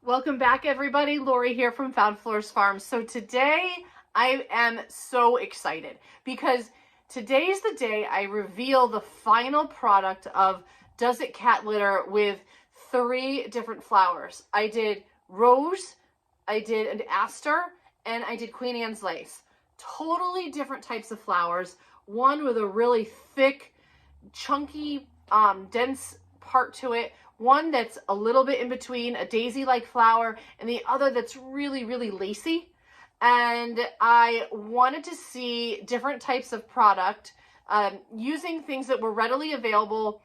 Welcome back, everybody. Lori here from Florist Farm. So today I am so excited because today's the day I reveal the final product of Does It Catlitter with 3 different flowers. I did rose, I did an aster, and I did Queen Anne's lace. Totally different types of flowers. One with a really thick, chunky, dense part to it. One that's a little bit in between, a daisy-like flower, and the other that's really, really lacy. And I wanted to see different types of product using things that were readily available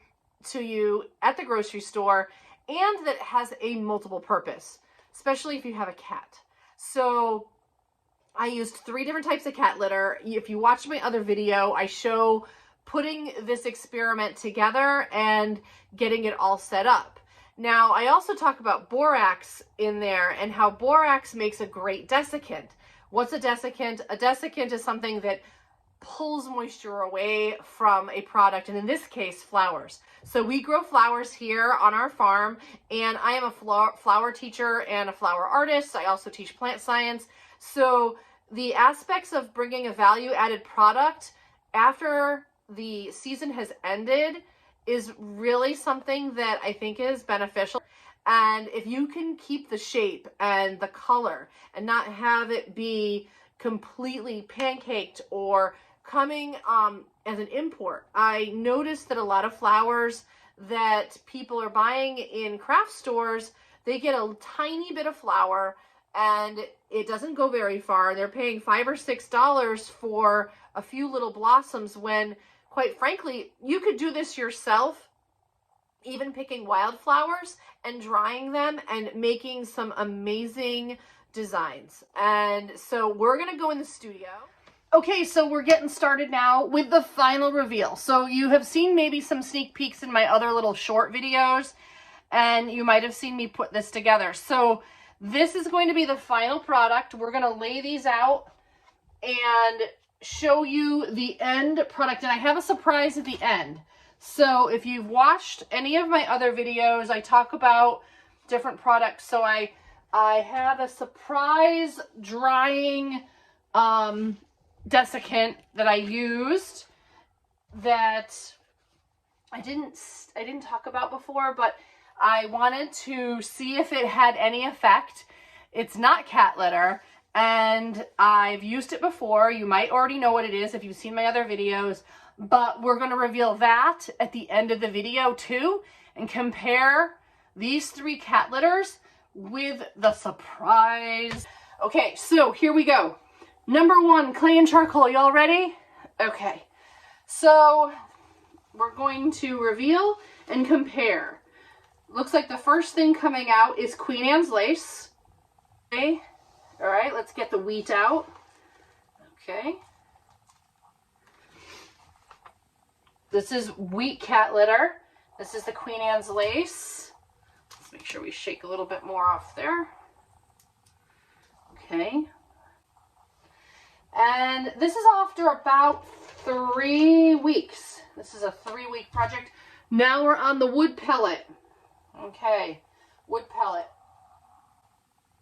to you at the grocery store and that has a multiple purpose, especially if you have a cat. So I used 3 different types of cat litter. If you watch my other video, I show putting this experiment together and getting it all set up. Now, I also talk about borax in there and how borax makes a great desiccant. What's a desiccant? A desiccant is something that pulls moisture away from a product, and in this case, flowers. So we grow flowers here on our farm, and I am a flower teacher and a flower artist. I also teach plant science. So the aspects of bringing a value-added product after the season has ended is really something that I think is beneficial. And if you can keep the shape and the color and not have it be completely pancaked or coming as an import. I noticed that a lot of flowers that people are buying in craft stores, they get a tiny bit of flower and it doesn't go very far. They're paying $5 or $6 for a few little blossoms when, quite frankly, you could do this yourself, even picking wildflowers and drying them and making some amazing designs. And so we're gonna go in the studio. Okay, so we're getting started now with the final reveal. So you have seen maybe some sneak peeks in my other little short videos, and you might have seen me put this together. So this is going to be the final product. We're gonna lay these out and show you the end product, and I have a surprise at the end. So if you've watched any of my other videos, I talk about different products. So I have a surprise drying desiccant that I used that I didn't talk about before, but I wanted to see if it had any effect. It's not cat litter, and I've used it before. You might already know what it is if you've seen my other videos, but we're going to reveal that at the end of the video too and compare these 3 cat litters with the surprise. Okay, so here we go. Number 1, clay and charcoal. Y'all ready? Okay, so we're going to reveal and compare. Looks like the first thing coming out is Queen Anne's lace. Okay. All right, let's get the wheat out. Okay. This is wheat cat litter. This is the Queen Anne's lace. Let's make sure we shake a little bit more off there. Okay. And this is after about 3 weeks. This is a 3-week project. Now we're on the wood pellet. Okay, wood pellet.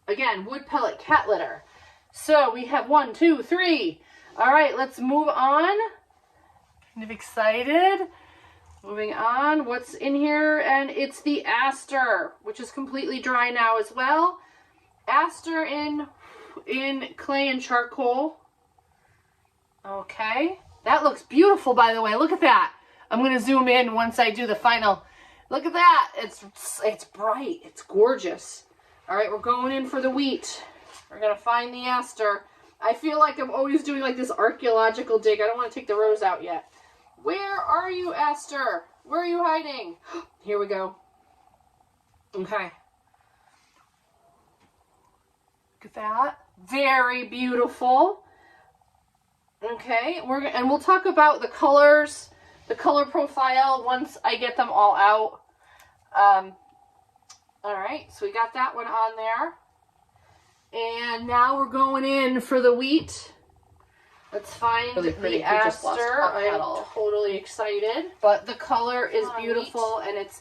Again, wood pellet cat litter. So we have 1, 2, 3. All right, let's move on. Kind of excited. Moving on. What's in here? And it's the aster, which is completely dry now as well. Aster in clay and charcoal. Okay, that looks beautiful, by the way. Look at that. I'm going to zoom in once I do the final. Look at that. It's bright. It's gorgeous. All right, we're going in for the wheat. We're going to find the aster. I feel like I'm always doing like this archaeological dig. I don't want to take the rose out yet. Where are you, aster? Where are you hiding? Here we go. Okay. Look at that. Very beautiful. Okay, we'll talk about the colors, the color profile once I get them all out. All right, so we got that one on there. And now we're going in for the wheat. Let's find the aster. I'm totally excited. But the color is beautiful, and it's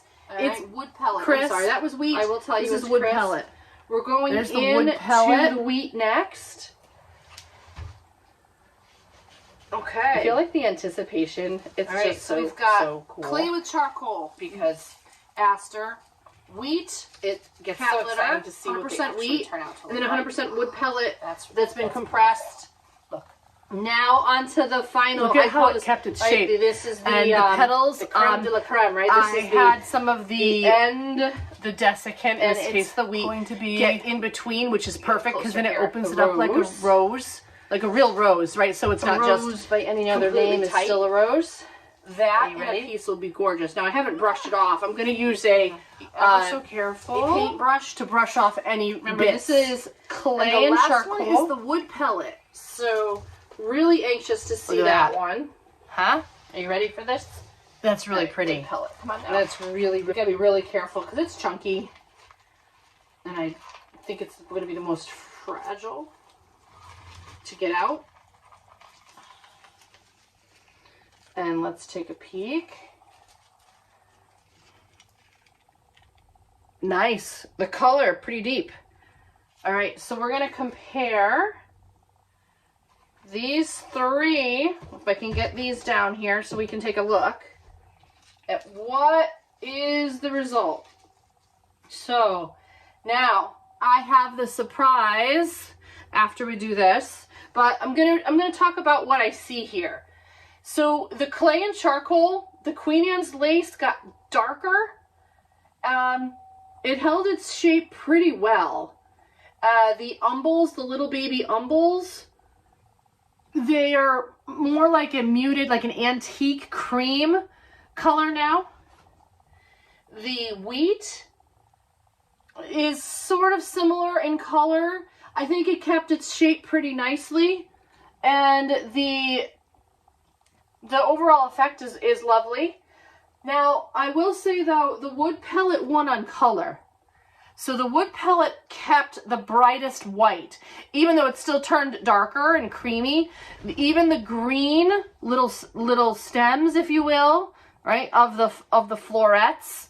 wood pellet. Chris, I'm sorry, that was wheat. I will tell you, this is wood pellet. We're going There's the in wood pellet. to the wheat next. Okay. I feel like the anticipation, it's just so, we've got so cool. clay with charcoal because aster, wheat, It gets cat so litter, exciting to see what they 100% actually wheat, turn out to look and then 100% wood pellet that's been that's compressed. Look. Now onto the final. Look at I how call it this, kept its right, shape. This is the, And the petals, the creme de la creme, right? This I is had some of the end. the desiccant, And this it's case the wheat. going to be Get in between, which is perfect because closer then it here. opens The it up like a rose. rose, like a real rose, right? So it's not rose just by any other completely name, it's tight. still a rose. That Are you and ready? a piece will be gorgeous. Now I haven't brushed it off. I'm going to use a So careful. a paintbrush to brush off any Remember, bits. this is clay And the and last charcoal. one is the wood pellet. So really anxious to see Look at that that. one. Huh? Are you ready for this? That's really Wood pretty. pellet. Come on now. That's really, You gotta be really careful because it's chunky. And I think it's going to be the most fragile to get out. And let's take a peek. nice. The color, pretty deep. All right, so we're going to compare these three, if I can get these down here so we can take a look at what is the result. So now I have the surprise after we do this, but I'm gonna talk about what I see here. So the clay and charcoal, the Queen Anne's lace got darker. It held its shape pretty well. The umbles, the little baby umbles, they are more like a muted, like an antique cream color now. The wheat is sort of similar in color. I think it kept its shape pretty nicely. And the overall effect is lovely. Now, I will say though, the wood pellet won on color. So the wood pellet kept the brightest white, even though it still turned darker and creamy. Even the green little stems, if you will, right, of the florets,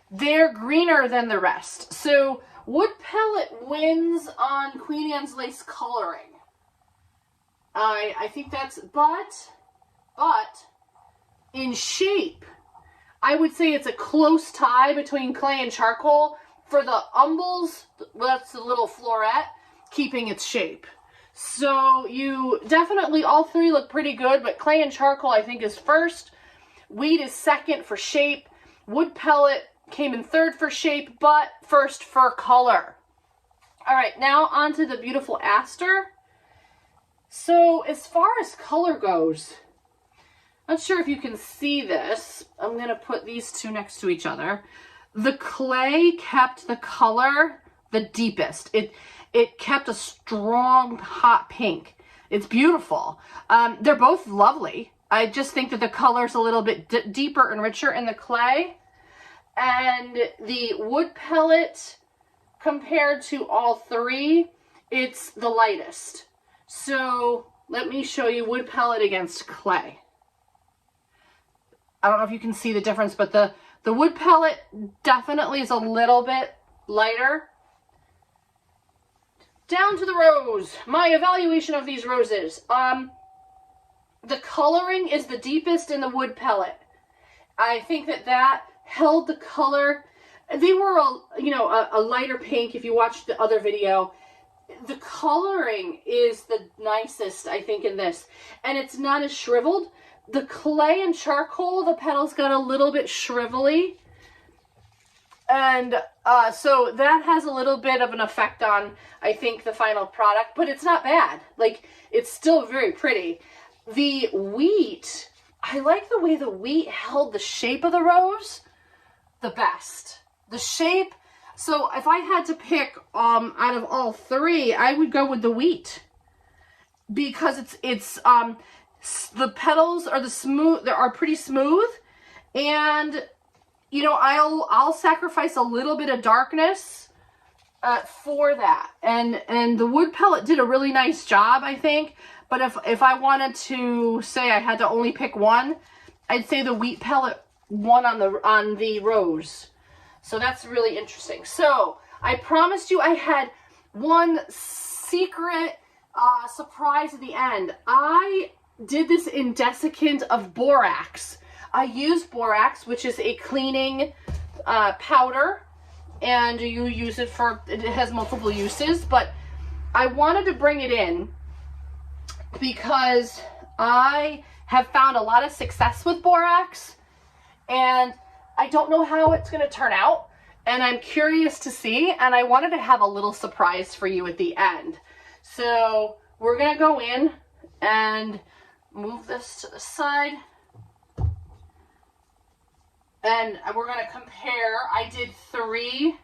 they're greener than the rest. So wood pellet wins on Queen Anne's lace coloring. I think that's, but in shape, I would say it's a close tie between clay and charcoal. For the umbles, that's the little floret, keeping its shape. So you definitely, all three look pretty good, but clay and charcoal I think is first. Wheat is second for shape. Wood pellet came in third for shape, but first for color. All right, now onto the beautiful aster. So as far as color goes, not sure if you can see this. I'm gonna put these two next to each other. The clay kept the color the deepest. It kept a strong hot pink. It's beautiful. They're both lovely. I just think that the color's a little bit deeper and richer in the clay. And the wood pellet, compared to all three, it's the lightest. So let me show you wood pellet against clay. I don't know if you can see the difference, but the wood pellet definitely is a little bit lighter. Down to the rose. My evaluation of these roses. The coloring is the deepest in the wood pellet. I think that held the color. They were a lighter pink if you watched the other video. The coloring is the nicest, I think, in this. And it's not as shriveled. The clay and charcoal, the petals got a little bit shrivelly. And so that has a little bit of an effect on, I think, the final product. But it's not bad. Like, it's still very pretty. The wheat, I like the way the wheat held the shape of the rose the best. The shape, so if I had to pick out of all three, I would go with the wheat. Because it's the petals are are pretty smooth, and you know, I'll sacrifice a little bit of darkness for that. And the wood pellet did a really nice job, I think. But if I wanted to say I had to only pick one, I'd say the wheat pellet won on the rose. So that's really interesting. So I promised you I had one secret surprise at the end. I did this in desiccant of borax. I used borax, which is a cleaning powder, and you use it for, it has multiple uses, but I wanted to bring it in because I have found a lot of success with borax, and I don't know how it's going to turn out, and I'm curious to see, and I wanted to have a little surprise for you at the end. So we're going to go in and move this to the side, and we're going to compare. I did 3.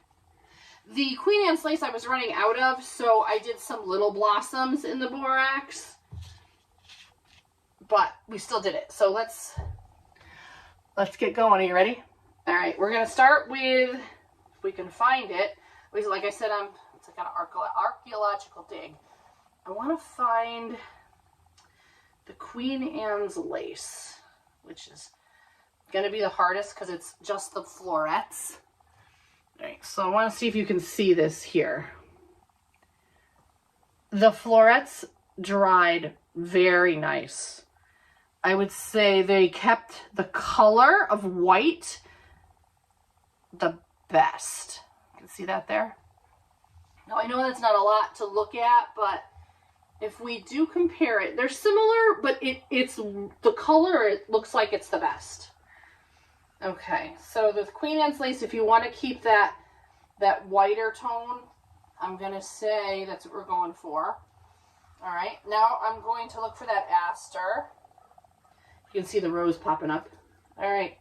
The Queen Anne's lace I was running out of, so I did some little blossoms in the borax, but we still did it. So let's get going. Are you ready? All right, we're going to start with, if we can find it, like I said, it's like an archaeological dig. I want to find the Queen Anne's lace, which is going to be the hardest because it's just the florets. All right, so I want to see if you can see this here. The florets dried very nice. I would say they kept the color of white the best. You can see that there. Now I know that's not a lot to look at, but if we do compare it, they're similar, but it's the color, it looks like it's the best. Okay, so the Queen Anne's lace, if you want to keep that whiter tone, I'm going to say that's what we're going for. All right, now I'm going to look for that aster. You can see the rose popping up. All right,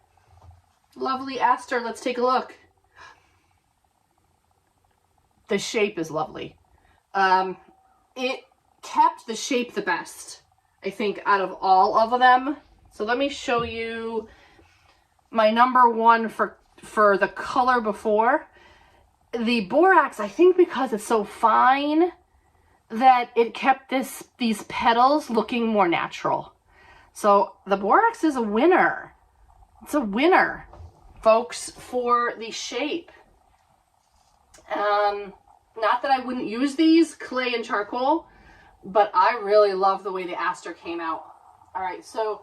lovely aster. Let's take a look. The shape is lovely. It kept the shape the best, I think, out of all of them. So let me show you my number one for the color before. The borax, I think because it's so fine that it kept these petals looking more natural. So the borax is a winner. It's a winner, folks, for the shape. Not that I wouldn't use these, clay and charcoal, but I really love the way the aster came out. All right, so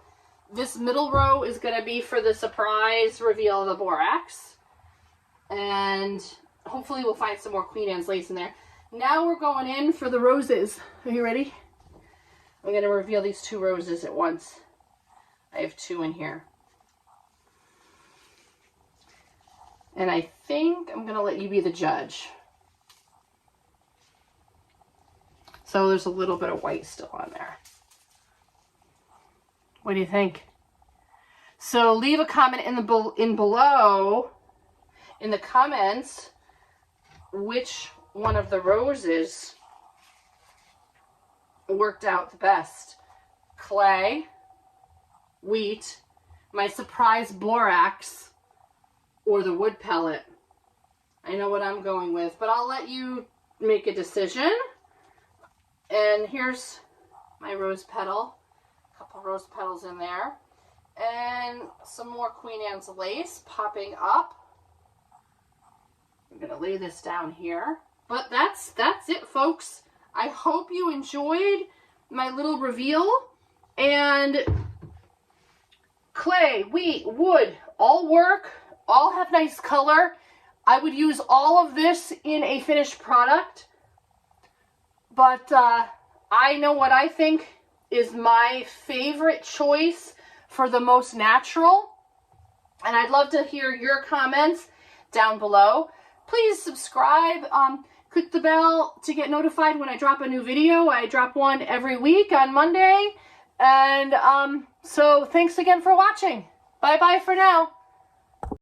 this middle row is going to be for the surprise reveal of the borax. And hopefully we'll find some more Queen Anne's lace in there. Now we're going in for the roses. Are you ready? I'm going to reveal these 2 roses at once. I have 2 in here. And I think I'm going to let you be the judge. So there's a little bit of white still on there. What do you think? So leave a comment in below in the comments which one of the roses worked out the best. Clay, wheat, my surprise borax, or the wood pellet. I know what I'm going with, but I'll let you make a decision. And here's my rose petal. A couple rose petals in there. And some more Queen Anne's lace popping up. I'm going to lay this down here. But that's it, folks. I hope you enjoyed my little reveal. And clay, wheat, wood, all work. All have nice color. I would use all of this in a finished product. But I know what I think is my favorite choice for the most natural. And I'd love to hear your comments down below. Please subscribe. Click the bell to get notified when I drop a new video. I drop one every week on Monday. And so thanks again for watching. Bye-bye for now.